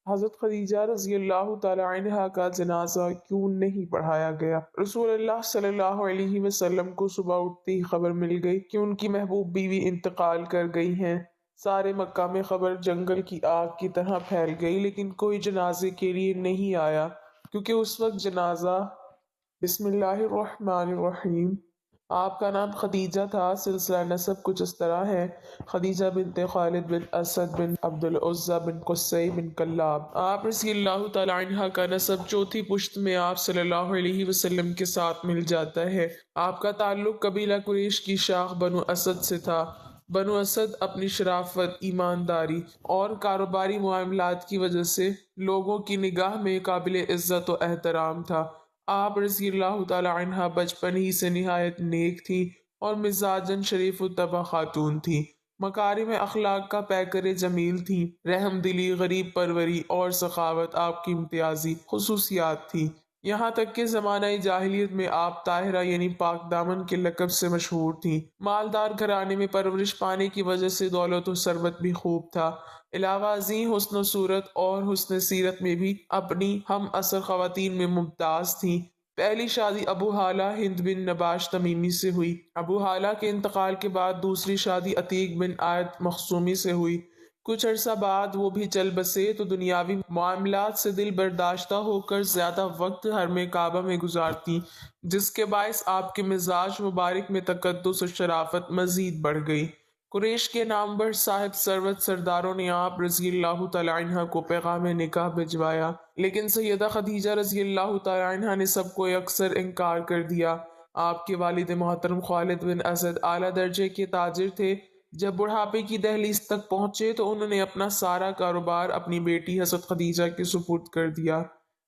حضرت خدیجہ رضی اللہ تعالی عنہا کا جنازہ کیوں نہیں پڑھایا گیا؟ رسول اللہ صلی اللہ علیہ وسلم کو صبح اٹھتے ہی خبر مل گئی کہ ان کی محبوب بیوی انتقال کر گئی ہیں۔ سارے مکہ میں خبر جنگل کی آگ کی طرح پھیل گئی، لیکن کوئی جنازے کے لیے نہیں آیا کیونکہ اس وقت جنازہ بسم اللہ الرحمن الرحیم۔ آپ کا نام خدیجہ تھا۔ سلسلہ نسب کچھ اس طرح ہے: خدیجہ بنت خالد بن اسد بن عبد العزیٰ بن قصی بن کلاب۔ آپ رضی اللہ تعالی عنہ کا نسب چوتھی پشت میں آپ صلی اللہ علیہ وسلم کے ساتھ مل جاتا ہے۔ آپ کا تعلق قبیلہ قریش کی شاخ بنو اسد سے تھا۔ بنو اسد اپنی شرافت، ایمانداری اور کاروباری معاملات کی وجہ سے لوگوں کی نگاہ میں قابل عزت و احترام تھا۔ آپ رضی اللہ تعالی عنہ بچپن ہی سے نہایت نیک تھی اور مزاجاً شریف الطبع خاتون تھی۔ مکارم اخلاق کا پیکر جمیل تھی۔ رحم دلی، غریب پروری اور سخاوت آپ کی امتیازی خصوصیات تھی۔ یہاں تک کہ زمانہ جاہلیت میں آپ طاہرہ یعنی پاک دامن کے لقب سے مشہور تھیں۔ مالدار گھرانے میں پرورش پانے کی وجہ سے دولت و ثروت بھی خوب تھا۔ علاوہ ازیں حسن و صورت اور حسن سیرت میں بھی اپنی ہم عصر خواتین میں ممتاز تھیں۔ پہلی شادی ابو ہالہ ہند بن نباش تمیمی سے ہوئی۔ ابو ہالہ کے انتقال کے بعد دوسری شادی عتیق بن عائد مخزومی سے ہوئی۔ کچھ عرصہ بعد وہ بھی چل بسے تو دنیاوی معاملات سے دل برداشتہ ہو کر زیادہ وقت حرم کعبہ میں گزارتی، جس کے باعث آپ کے مزاج مبارک میں تقدس و شرافت مزید بڑھ گئی۔ قریش کے نامور صاحب ثروت سرداروں نے آپ رضی اللہ تعالی عنہ کو پیغام نکاح بھجوایا، لیکن سیدہ خدیجہ رضی اللہ تعالی عنہ نے سب کو یکسر انکار کر دیا۔ آپ کے والد محترم خالد بن اسد اعلیٰ درجے کے تاجر تھے۔ جب بڑھاپے کی دہلیز تک پہنچے تو انہوں نے اپنا سارا کاروبار اپنی بیٹی حضرت خدیجہ کے سپرد کر دیا۔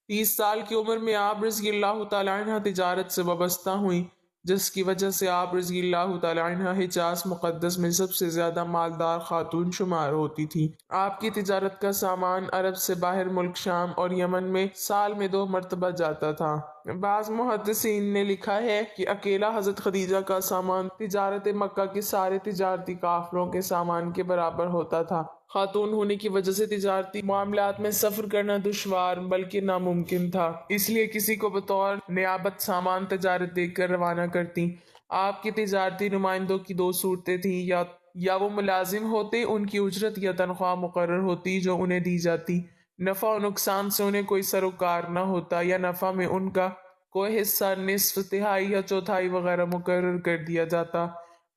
30 سال کی عمر میں آپ رضی اللہ تعالی عنہ تجارت سے وابستہ ہوئیں، جس کی وجہ سے آپ رضی اللہ تعالی عنہ حجاز مقدس میں سب سے زیادہ مالدار خاتون شمار ہوتی تھی۔ آپ کی تجارت کا سامان عرب سے باہر ملک شام اور یمن میں سال میں 2 مرتبہ جاتا تھا۔ بعض محدثین نے لکھا ہے کہ اکیلا حضرت خدیجہ کا سامان تجارت مکہ کے سارے تجارتی قافلوں کے سامان کے برابر ہوتا تھا۔ خاتون ہونے کی وجہ سے تجارتی معاملات میں سفر کرنا دشوار بلکہ ناممکن تھا، اس لیے کسی کو بطور نیابت سامان تجارت دے کر روانہ کرتی۔ آپ کے تجارتی نمائندوں کی 2 صورتیں تھیں: یا وہ ملازم ہوتے، ان کی اجرت یا تنخواہ مقرر ہوتی جو انہیں دی جاتی، نفع و نقصان سے انہیں کوئی سروکار نہ ہوتا، یا نفع میں ان کا کوئی حصہ نصف، تہائی یا چوتھائی وغیرہ مقرر کر دیا جاتا۔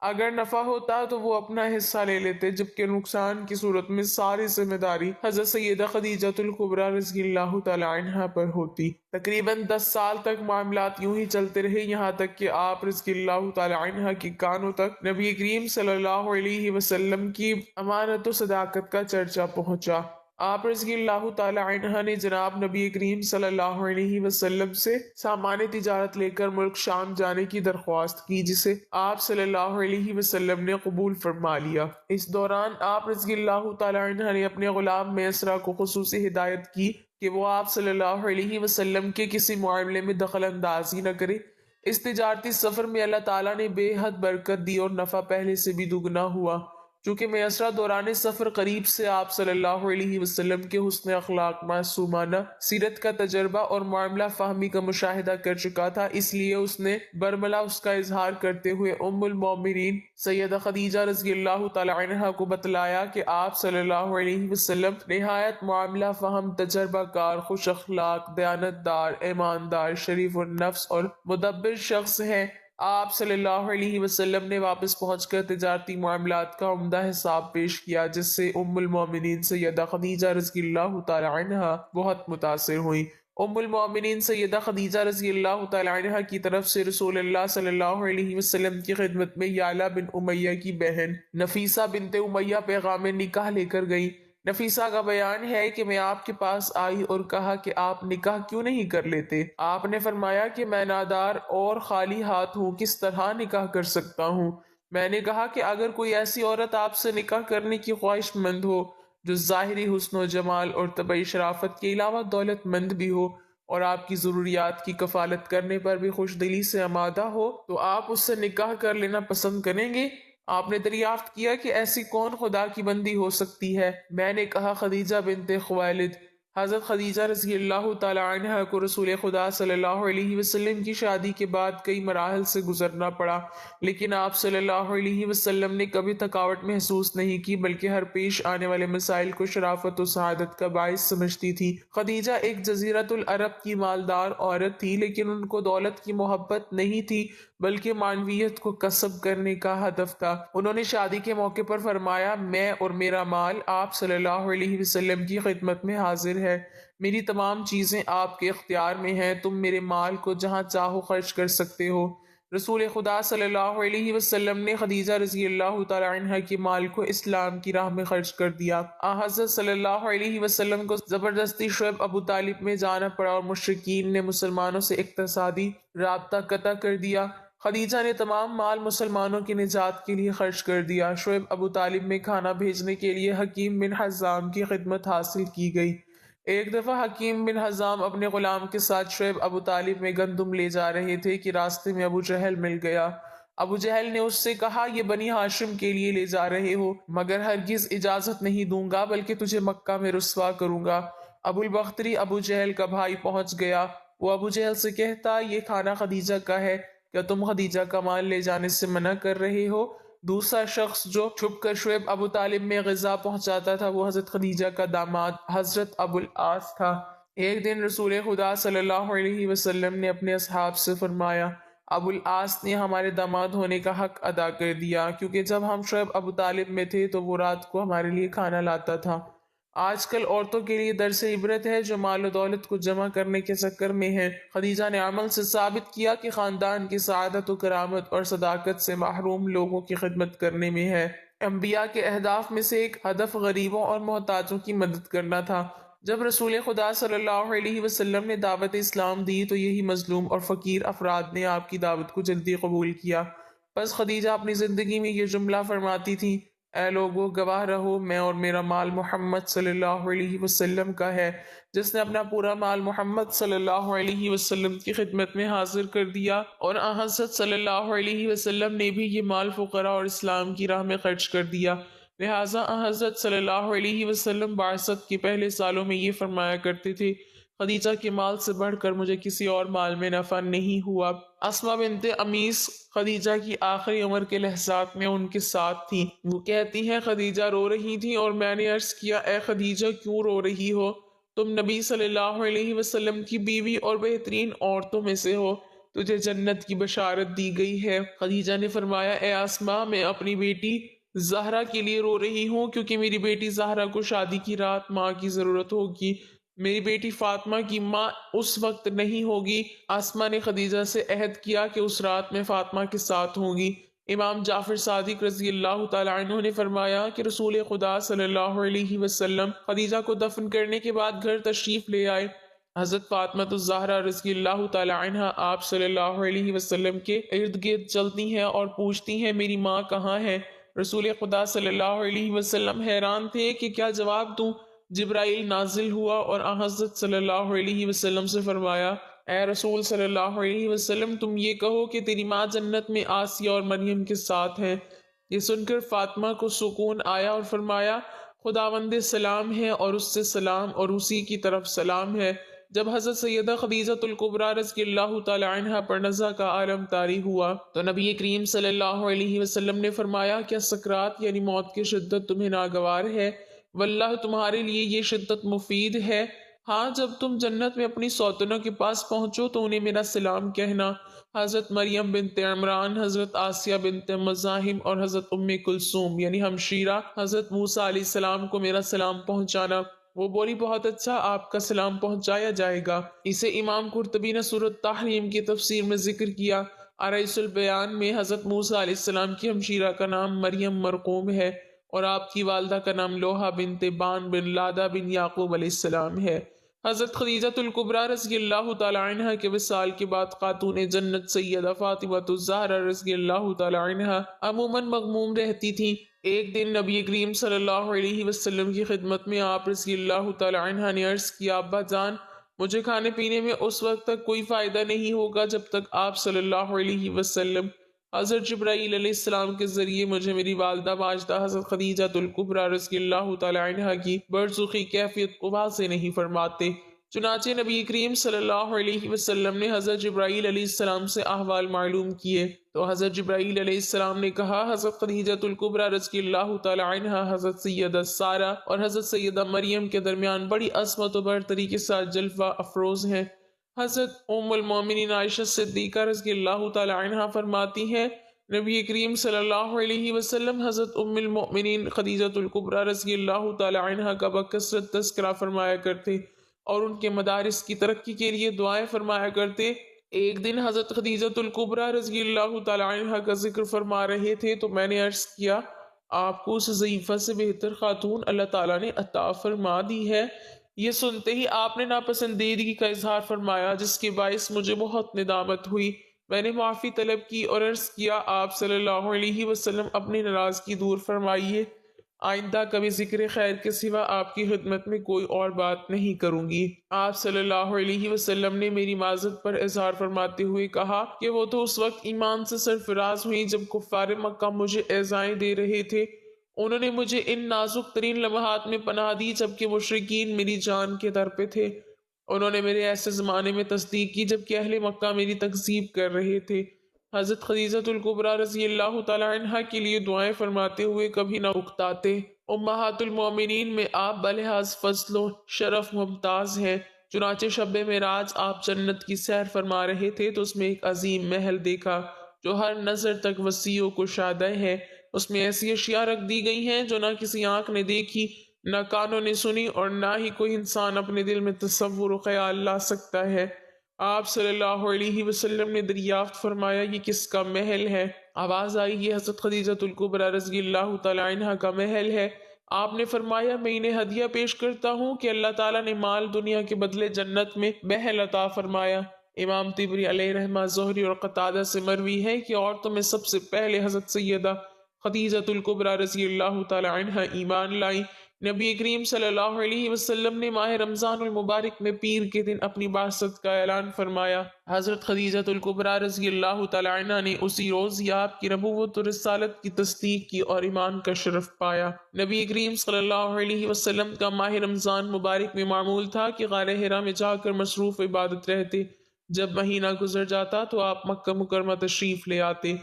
اگر نفع ہوتا تو وہ اپنا حصہ لے لیتے، جبکہ نقصان کی صورت میں ساری ذمہ داری حضرت سیدہ خدیجہ الکبریٰ رضی اللہ تعالی عنہا پر ہوتی۔ تقریباً 10 سال تک معاملات یوں ہی چلتے رہے، یہاں تک کہ آپ رضی اللہ تعالی عنہا کی کانوں تک نبی کریم صلی اللہ علیہ وسلم کی امانت و صداقت کا چرچا پہنچا۔ آپ رضی اللہ تعالی عنہ نے جناب نبی کریم صلی اللہ علیہ وسلم سے سامان تجارت لے کر ملک شام جانے کی درخواست کی، جسے آپ صلی اللہ علیہ وسلم نے قبول فرما لیا۔ اس دوران آپ رضی اللہ تعالی عنہ نے اپنے غلام میسرہ کو خصوصی ہدایت کی کہ وہ آپ صلی اللہ علیہ وسلم کے کسی معاملے میں دخل اندازی نہ کرے۔ اس تجارتی سفر میں اللہ تعالیٰ نے بے حد برکت دی اور نفع پہلے سے بھی دگنا ہوا۔ چونکہ میسرہ دوران سفر قریب سے آپ صلی اللہ علیہ وسلم کے حسن اخلاق، معصومانہ سیرت کا تجربہ اور معاملہ فہمی کا مشاہدہ کر چکا تھا، اس لیے اس نے برملا اس کا اظہار کرتے ہوئے ام المومنین سیدہ خدیجہ رضی اللہ تعالی عنہا کو بتلایا کہ آپ صلی اللہ علیہ وسلم نہایت معاملہ فہم، تجربہ کار، خوش اخلاق، دیانتدار، ایماندار، شریف النفس اور مدبر شخص ہیں۔ آپ صلی اللہ علیہ وسلم نے واپس پہنچ کر تجارتی معاملات کا عمدہ حساب پیش کیا، جس سے ام المومنین سیدہ خدیجہ رضی اللہ تعالی عنہا بہت متاثر ہوئیں۔ ام المومنین سیدہ خدیجہ رضی اللہ تعالی عنہا کی طرف سے رسول اللہ صلی اللہ علیہ وسلم کی خدمت میں یعلا بن امیہ کی بہن نفیسہ بنت امیہ پیغام نکاح لے کر گئی۔ نفیسہ کا بیان ہے کہ میں آپ کے پاس آئی اور کہا کہ آپ نکاح کیوں نہیں کر لیتے؟ آپ نے فرمایا کہ میں نادار اور خالی ہاتھ ہوں، کس طرح نکاح کر سکتا ہوں؟ میں نے کہا کہ اگر کوئی ایسی عورت آپ سے نکاح کرنے کی خواہش مند ہو جو ظاہری حسن و جمال اور طبعی شرافت کے علاوہ دولت مند بھی ہو اور آپ کی ضروریات کی کفالت کرنے پر بھی خوش دلی سے آمادہ ہو، تو آپ اس سے نکاح کر لینا پسند کریں گے؟ آپ نے دریافت کیا کہ ایسی کون خدا کی بندی ہو سکتی ہے؟ میں نے کہا خدیجہ بنت خویلد۔ حضرت خدیجہ رضی اللہ تعالی عنہ کو رسول خدا صلی اللہ علیہ وسلم کی شادی کے بعد کئی مراحل سے گزرنا پڑا، لیکن آپ صلی اللہ علیہ وسلم نے کبھی تھکاوٹ محسوس نہیں کی، بلکہ ہر پیش آنے والے مسائل کو شرافت و سعادت کا باعث سمجھتی تھی۔ خدیجہ ایک جزیرۃ العرب کی مالدار عورت تھی، لیکن ان کو دولت کی محبت نہیں تھی بلکہ معنویت کو کسب کرنے کا ہدف تھا۔ انہوں نے شادی کے موقع پر فرمایا، میں اور میرا مال آپ صلی اللہ علیہ وسلم کی خدمت میں حاضر ہے، میری تمام چیزیں آپ کے اختیار میں ہیں، تم میرے مال کو جہاں چاہو خرچ کر سکتے ہو۔ رسول خدا صلی اللہ علیہ وسلم نے خدیجہ رضی اللہ تعالی عنہ کے مال کو اسلام کی راہ میں خرچ کر دیا۔ حضرت صلی اللہ علیہ وسلم کو زبردستی شعیب ابو طالب میں جانا پڑا اور مشرکین نے مسلمانوں سے اقتصادی رابطہ قطع کر دیا۔ خدیجہ نے تمام مال مسلمانوں کی نجات کے لیے خرچ کر دیا۔ شعیب ابو طالب میں کھانا بھیجنے کے لیے حکیم بن حزام کی خدمت حاصل کی گئی۔ ایک دفعہ حکیم بن حزام اپنے غلام کے ساتھ شعیب ابو طالب میں گندم لے جا رہے تھے کہ راستے میں ابو جہل مل گیا۔ ابو جہل نے اس سے کہا، یہ بنی ہاشم کے لیے لے جا رہے ہو، مگر ہرگز اجازت نہیں دوں گا بلکہ تجھے مکہ میں رسوا کروں گا۔ ابو البختری ابو جہل کا بھائی پہنچ گیا۔ وہ ابو جہل سے کہتا، یہ کھانا خدیجہ کا ہے، کیا تم خدیجہ کا مال لے جانے سے منع کر رہے ہو؟ دوسرا شخص جو چھپ کر شعیب ابو طالب میں غذا پہنچاتا تھا وہ حضرت خدیجہ کا داماد حضرت ابو العاص تھا۔ ایک دن رسول خدا صلی اللہ علیہ وسلم نے اپنے اصحاب سے فرمایا، ابو العاص نے ہمارے داماد ہونے کا حق ادا کر دیا، کیونکہ جب ہم شعیب ابو طالب میں تھے تو وہ رات کو ہمارے لیے کھانا لاتا تھا۔ آج کل عورتوں کے لیے درس عبرت ہے جو مال و دولت کو جمع کرنے کے چکر میں ہیں۔ خدیجہ نے عمل سے ثابت کیا کہ خاندان کی سعادت و کرامت اور صداقت سے محروم لوگوں کی خدمت کرنے میں ہے۔ انبیاء کے اہداف میں سے ایک ہدف غریبوں اور محتاجوں کی مدد کرنا تھا۔ جب رسول خدا صلی اللہ علیہ وسلم نے دعوت اسلام دی تو یہی مظلوم اور فقیر افراد نے آپ کی دعوت کو جلدی قبول کیا۔ بس خدیجہ اپنی زندگی میں یہ جملہ فرماتی تھی، اے لوگو گواہ رہو، میں اور میرا مال محمد صلی اللہ علیہ وسلم کا ہے۔ جس نے اپنا پورا مال محمد صلی اللہ علیہ وسلم کی خدمت میں حاضر کر دیا، اور حضرت صلی اللہ علیہ وسلم نے بھی یہ مال فقراء اور اسلام کی راہ میں خرچ کر دیا۔ لہٰذا حضرت صلی اللہ علیہ وسلم بعثت کے پہلے سالوں میں یہ فرمایا کرتے تھے، خدیجہ کے مال سے بڑھ کر مجھے کسی اور مال میں نفع نہیں ہوا۔ اسما بنت امیس خدیجہ کی آخری عمر کے لحظات میں ان کے ساتھ تھی۔ وہ کہتی ہیں، خدیجہ رو رہی تھی اور میں نے عرض کیا، اے خدیجہ کیوں رو رہی ہو؟ تم نبی صلی اللہ علیہ وسلم کی بیوی اور بہترین عورتوں میں سے ہو، تجھے جنت کی بشارت دی گئی ہے۔ خدیجہ نے فرمایا، اے اسما، میں اپنی بیٹی زہرا کے لیے رو رہی ہوں، کیونکہ میری بیٹی زہرا کو شادی کی رات ماں کی ضرورت ہوگی، میری بیٹی فاطمہ کی ماں اس وقت نہیں ہوگی۔ اسما نے خدیجہ سے عہد کیا کہ اس رات میں فاطمہ کے ساتھ ہوگی۔ امام جعفر صادق رضی اللہ تعالیٰ عنہ نے فرمایا کہ رسول خدا صلی اللہ علیہ وسلم خدیجہ کو دفن کرنے کے بعد گھر تشریف لے آئے۔ حضرت فاطمہ الزہرا رضی اللہ تعالیٰ عنہ آپ صلی اللہ علیہ وسلم کے ارد گرد چلتی ہیں اور پوچھتی ہیں، میری ماں کہاں ہے؟ رسول خدا صلی اللہ علیہ وسلم حیران تھے کہ کیا جواب دوں۔ جبرائیل نازل ہوا اور حضرت صلی اللہ علیہ وسلم سے فرمایا، اے رسول صلی اللہ علیہ وسلم، تم یہ کہو کہ تیری ماں جنت میں آسیہ اور مریم کے ساتھ ہیں۔ یہ سن کر فاطمہ کو سکون آیا اور فرمایا، خداوند سلام ہے اور اس سے سلام اور اسی کی طرف سلام ہے۔ جب حضرت سیدہ خدیجہ الکبریٰ رضی اللہ تعالی عنہا پر نزع کا عالم طاری ہوا تو نبی کریم صلی اللہ علیہ وسلم نے فرمایا، کیا سکرات یعنی موت کی شدت تمہیں ناگوار ہے؟ واللہ تمہارے لیے یہ شدت مفید ہے۔ ہاں، جب تم جنت میں اپنی سوتنوں کے پاس پہنچو تو انہیں میرا سلام کہنا۔ حضرت مریم بنت عمران، حضرت آسیہ بنت مزاحم اور حضرت ام کلثوم یعنی ہمشیرہ حضرت موسیٰ علیہ السلام کو میرا سلام پہنچانا۔ وہ بولی، بہت اچھا، آپ کا سلام پہنچایا جائے گا۔ اسے امام قرطبی نے سورۃ تحریم کی تفسیر میں ذکر کیا۔ ارائس البیان میں حضرت موسیٰ علیہ السلام کی ہمشیرہ کا نام مریم مرقوم ہے اور آپ کی والدہ کا نام لوحہ بنت بان بن لادہ بن یعقوب علیہ السلام ہے۔ حضرت خدیجہ الکبریٰ رضی اللہ تعالی عنہ کے وصال کے بعد خاتون جنت سیدہ فاطمہ الزہرا رضی اللہ تعالی عنہ عموماً مغموم رہتی تھیں۔ ایک دن نبی کریم صلی اللہ علیہ وسلم کی خدمت میں آپ رضی اللہ تعالی عنہ نے عرض کیا، ابا جان، مجھے کھانے پینے میں اس وقت تک کوئی فائدہ نہیں ہوگا جب تک آپ صلی اللہ علیہ وسلم حضرت جبرائیل علیہ السلام کے ذریعے مجھے میری والدہ ماجدہ حضرت خدیجہ الکبریٰ رضی اللہ تعالی عنہ کی برزخی کیفیت کو واضح نہیں فرماتے۔ چنانچہ نبی کریم صلی اللہ علیہ وسلم نے حضرت جبرائیل علیہ السلام سے احوال معلوم کیے تو حضرت جبرائیل علیہ السلام نے کہا حضرت خدیجہ الکبریٰ رضی اللہ تعالی عنہ حضرت سیدہ سارہ اور حضرت سیدہ مریم کے درمیان بڑی عظمت و برتری کے ساتھ جلوہ افروز ہیں۔ حضرت ام المومنین عائشہ صدیقہ رضی اللہ تعالی عنہ فرماتی ہیں نبی کریم صلی اللہ علیہ وسلم حضرت ام المؤمنین خدیجہ الکبریٰ رضی اللہ تعالی عنہ کا بکثرت تذکرہ فرمایا کرتے اور ان کے مدارس کی ترقی کے لیے دعائیں فرمایا کرتے۔ ایک دن حضرت خدیجہ الکبریٰ رضی اللہ تعالی عنہ کا ذکر فرما رہے تھے تو میں نے عرض کیا آپ کو اس ضعیفہ سے بہتر خاتون اللہ تعالیٰ نے عطا فرما دی ہے۔ یہ سنتے ہی آپ نے ناپسندیدگی کا اظہار فرمایا جس کے باعث مجھے بہت ندامت ہوئی۔ میں نے معافی طلب کی اور عرض کیا آپ صلی اللہ علیہ وسلم اپنی ناراضگی دور فرمائیے، آئندہ کبھی ذکر خیر کے سوا آپ کی خدمت میں کوئی اور بات نہیں کروں گی۔ آپ صلی اللہ علیہ وسلم نے میری معذرت پر اظہار فرماتے ہوئے کہا کہ وہ تو اس وقت ایمان سے سرفراز ہوئی جب کفار مکہ مجھے ایذائیں دے رہے تھے، انہوں نے مجھے ان نازک ترین لمحات میں پناہ دی جبکہ مشرکین میری جان کے در پہ تھے۔ انہوں نے میرے ایسے زمانے میں تصدیق کی جبکہ اہل مکہ میری تکذیب کر رہے تھے۔ حضرت خدیجہ الکبریٰ رضی اللہ تعالی عنہ کے لیے دعائیں فرماتے ہوئے کبھی نہ اکتاتے۔ امہات المومنین میں آپ بلحاظ فضل و شرف ممتاز ہیں۔ چنانچہ شب معراج آپ جنت کی سیر فرما رہے تھے تو اس میں ایک عظیم محل دیکھا جو ہر نظر تک وسیع و کشادہ ہے۔ اس میں ایسی اشیاء رکھ دی گئی ہیں جو نہ کسی آنکھ نے دیکھی، نہ کانوں نے سنی اور نہ ہی کوئی انسان اپنے دل میں تصور و خیال لا سکتا ہے۔ آپ صلی اللہ علیہ وسلم نے دریافت فرمایا یہ کس کا محل ہے؟ آواز آئی یہ حضرت خدیجہ الکبریٰ رضی اللہ تعالی عنہ کا محل ہے۔ آپ نے فرمایا میں انہیں ہدیہ پیش کرتا ہوں کہ اللہ تعالیٰ نے مال دنیا کے بدلے جنت میں محل عطا فرمایا۔ امام طبری علیہ رحمہ زہری اور قتادہ سے مروی ہے کہ عورتوں میں سب سے پہلے حضرت سیدہ خدیجہ الکبریٰ رضی اللہ تعالی عنہ ایمان لائی۔ نبی کریم صلی اللہ علیہ وسلم نے ماہ رمضان المبارک میں پیر کے دن اپنی بعثت کا اعلان فرمایا۔ حضرت خدیجہ الکبریٰ رضی اللہ تعالی عنہ نے اسی روز ہی آپ کی نبوت و رسالت کی تصدیق کی اور ایمان کا شرف پایا۔ نبی کریم صلی اللہ علیہ وسلم کا ماہ رمضان مبارک میں معمول تھا کہ غار حرا میں جا کر مصروف عبادت رہتے۔ جب مہینہ گزر جاتا تو آپ مکہ مکرمہ تشریف لے آتے۔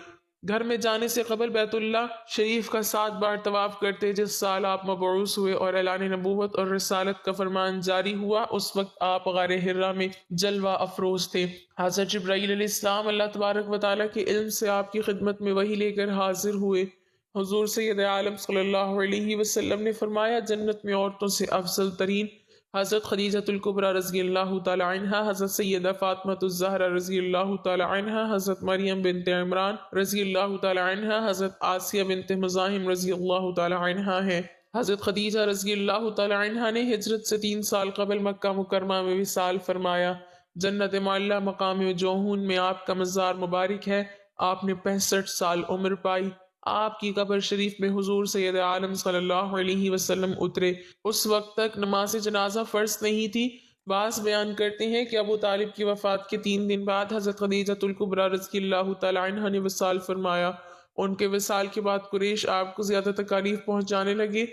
گھر میں جانے سے قبل بیت اللہ شریف کا 7 بار طواف کرتے۔ جس سال آپ مبعوث ہوئے اور اعلان نبوت اور رسالت کا فرمان جاری ہوا اس وقت آپ غار حرا میں جلوہ افروز تھے۔ حضرت جبرائیل علیہ السلام اللہ تبارک و تعالیٰ کے علم سے آپ کی خدمت میں وحی لے کر حاضر ہوئے۔ حضور سید عالم صلی اللہ علیہ وسلم نے فرمایا جنت میں عورتوں سے افضل ترین حضرت خدیجہ الکبریٰ رضی اللہ تعالی عنہ، حضرت سیدہ فاطمہ الزہرا رضی اللہ تعالی عنہ، حضرت مریم بنت عمران رضی اللہ تعالی عنہ، حضرت آسیہ بنت مزاحم رضی اللہ تعالی عنہ ہیں۔ حضرت خدیجہ رضی اللہ تعالی عنہ نے ہجرت سے 3 سال قبل مکہ مکرمہ میں وصال فرمایا۔ جنت معلیٰ مقام جوہون میں آپ کا مزار مبارک ہے۔ آپ نے 65 سال عمر پائی۔ آپ کی قبر شریف میں حضور سید عالم صلی اللہ علیہ وسلم اترے۔ اس وقت تک نماز جنازہ فرض نہیں تھی۔ بعض بیان کرتے ہیں کہ ابو طالب کی وفات کے 3 دن بعد حضرت خدیجہ الکبریٰ رضی اللہ تعالی عنہ نے وصال فرمایا۔ ان کے وصال کے بعد قریش آپ کو زیادہ تکالیف پہنچانے لگے۔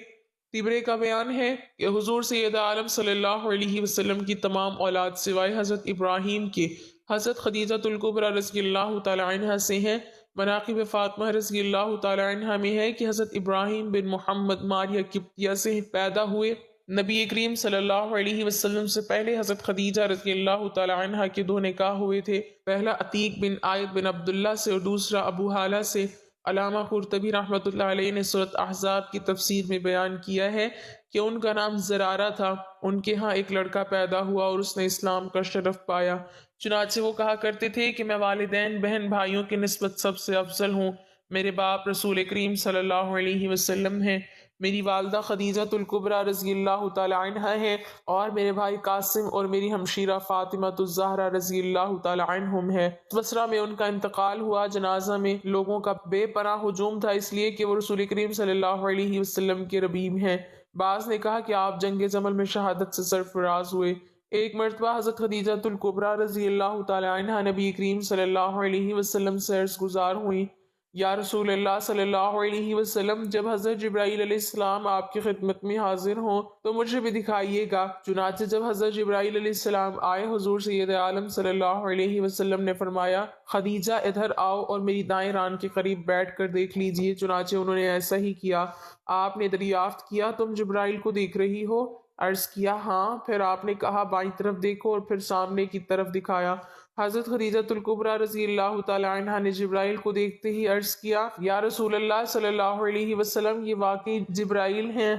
طبرے کا بیان ہے کہ حضور سید عالم صلی اللہ علیہ وسلم کی تمام اولاد سوائے حضرت ابراہیم کے حضرت خدیجہ الکبریٰ رضی اللہ تعالی عنہ سے ہیں۔ مناقب فاطمہ رضی اللہ تعالی عنہ میں ہے کہ حضرت ابراہیم بن محمد ماریہ قبطیہ سے پیدا ہوئے۔ نبی کریم صلی اللہ علیہ وسلم سے پہلے حضرت خدیجہ رضی اللہ تعالی عنہ کے 2 نکاح ہوئے تھے، پہلا عتیق بن عائد بن عبداللہ سے اور دوسرا ابو حالہ سے۔ علامہ قرطبی رحمۃ اللہ علیہ نے سورۃ احزاب کی تفسیر میں بیان کیا ہے کہ ان کا نام زرارہ تھا۔ ان کے ہاں ایک لڑکا پیدا ہوا اور اس نے اسلام کا شرف پایا۔ چنانچہ وہ کہا کرتے تھے کہ میں والدین بہن بھائیوں کی نسبت سب سے افضل ہوں۔ میرے باپ رسول کریم صلی اللہ علیہ وسلم ہیں، میری والدہ خدیجہ الکبریٰ رضی اللہ تعالی عنہ ہیں اور میرے بھائی قاسم اور میری ہمشیرہ فاطمہ الزہرا رضی اللہ تعالی عنہم ہے۔ بصرہ میں ان کا انتقال ہوا۔ جنازہ میں لوگوں کا بے پناہ ہجوم تھا اس لیے کہ وہ رسول کریم صلی اللہ علیہ وسلم کے ربیب ہیں۔ بعض نے کہا کہ آپ جنگ جمل میں شہادت سے سرفراز ہوئے۔ ایک مرتبہ حضرت خدیجہ الکبریٰ رضی اللہ تعالی عنہ نبی کریم صلی اللہ علیہ وسلم سے عرض گزار ہوئی یا رسول اللہ صلی اللہ علیہ وسلم، جب حضرت جبرائیل علیہ السلام آپ کی خدمت میں حاضر ہوں تو مجھے بھی دکھائیے گا۔ چنانچہ جب حضرت جبرائیل علیہ السلام آئے، حضور سید عالم صلی اللہ علیہ وسلم نے فرمایا، خدیجہ ادھر آؤ اور میری دائیں ران کے قریب بیٹھ کر دیکھ لیجئے۔ چنانچہ انہوں نے ایسا ہی کیا۔ آپ نے دریافت کیا، تم جبرائیل کو دیکھ رہی ہو؟ عرض کیا ہاں۔ پھر آپ نے کہا بائیں طرف دیکھو، اور پھر سامنے کی طرف دکھایا۔ حضرت خدیجہ الکبریٰ رضی اللہ تعالی عنہ نے جبرائیل کو دیکھتے ہی عرض کیا، یا رسول اللہ صلی اللہ علیہ وسلم، یہ واقعی جبرائیل ہیں،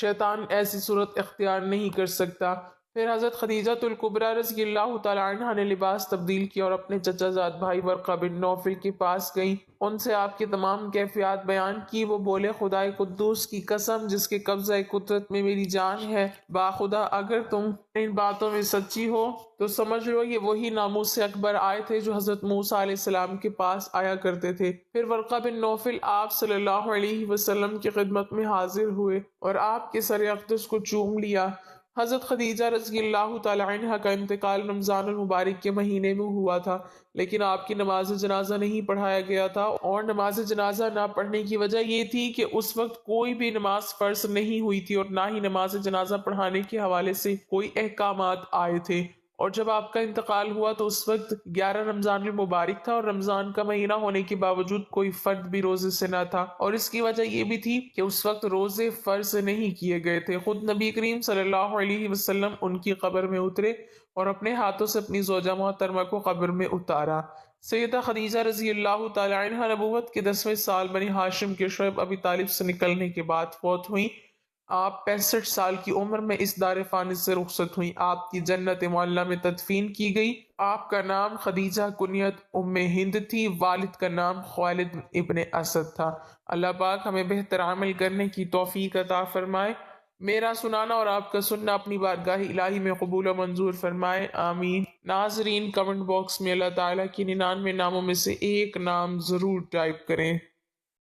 شیطان ایسی صورت اختیار نہیں کر سکتا۔ پھر حضرت خدیجہ الکبریٰ رضی اللہ تعالی عنہ نے لباس تبدیل کیا اور اپنے چچا زاد بھائی ورقہ بن نوفل کے پاس گئیں، ان سے آپ کی تمام کیفیات بیان کی۔ وہ بولے، خدائے قدوس کی قسم جس کے قبضہ قدرت میں میری جان ہے، باخدا اگر تم ان باتوں میں سچی ہو تو سمجھ لو یہ وہی ناموس سے اکبر آئے تھے جو حضرت موسیٰ علیہ السلام کے پاس آیا کرتے تھے۔ پھر ورقہ بن نوفل آپ صلی اللہ علیہ وسلم کی خدمت میں حاضر ہوئے اور آپ کے سر اقدس کو چوم لیا۔ حضرت خدیجہ رضی اللہ تعالی عنہ کا انتقال رمضان المبارک کے مہینے میں ہوا تھا، لیکن آپ کی نماز جنازہ نہیں پڑھایا گیا تھا، اور نماز جنازہ نہ پڑھنے کی وجہ یہ تھی کہ اس وقت کوئی بھی نماز فرض نہیں ہوئی تھی، اور نہ ہی نماز جنازہ پڑھانے کے حوالے سے کوئی احکامات آئے تھے۔ اور جب آپ کا انتقال ہوا تو اس وقت 11 رمضان المبارک تھا، اور رمضان کا مہینہ ہونے کے باوجود کوئی فرد بھی روزے سے نہ تھا، اور اس کی وجہ یہ بھی تھی کہ اس وقت روزے فرض نہیں کیے گئے تھے۔ خود نبی کریم صلی اللہ علیہ وسلم ان کی قبر میں اترے اور اپنے ہاتھوں سے اپنی زوجہ محترمہ کو قبر میں اتارا۔ سیدہ خدیجہ رضی اللہ تعالی عنہ نبوت کے 10ویں سال بنی ہاشم کے شعیب ابی طالب سے نکلنے کے بعد فوت ہوئیں۔ آپ 65 سال کی عمر میں اس دار فانی سے رخصت ہوئیں۔ آپ کی جنت معلیٰ میں تدفین کی گئی۔ آپ کا نام خدیجہ کنیت ام ہند تھی، والد کا نام خالد ابن اسد تھا۔ اللہ پاک ہمیں بہتر عمل کرنے کی توفیق عطا فرمائے۔ میرا سنانا اور آپ کا سننا اپنی بارگاہ الہی میں قبول و منظور فرمائے، آمین۔ ناظرین، کمنٹ باکس میں اللہ تعالیٰ کی 99 ناموں میں سے ایک نام ضرور ٹائپ کریں۔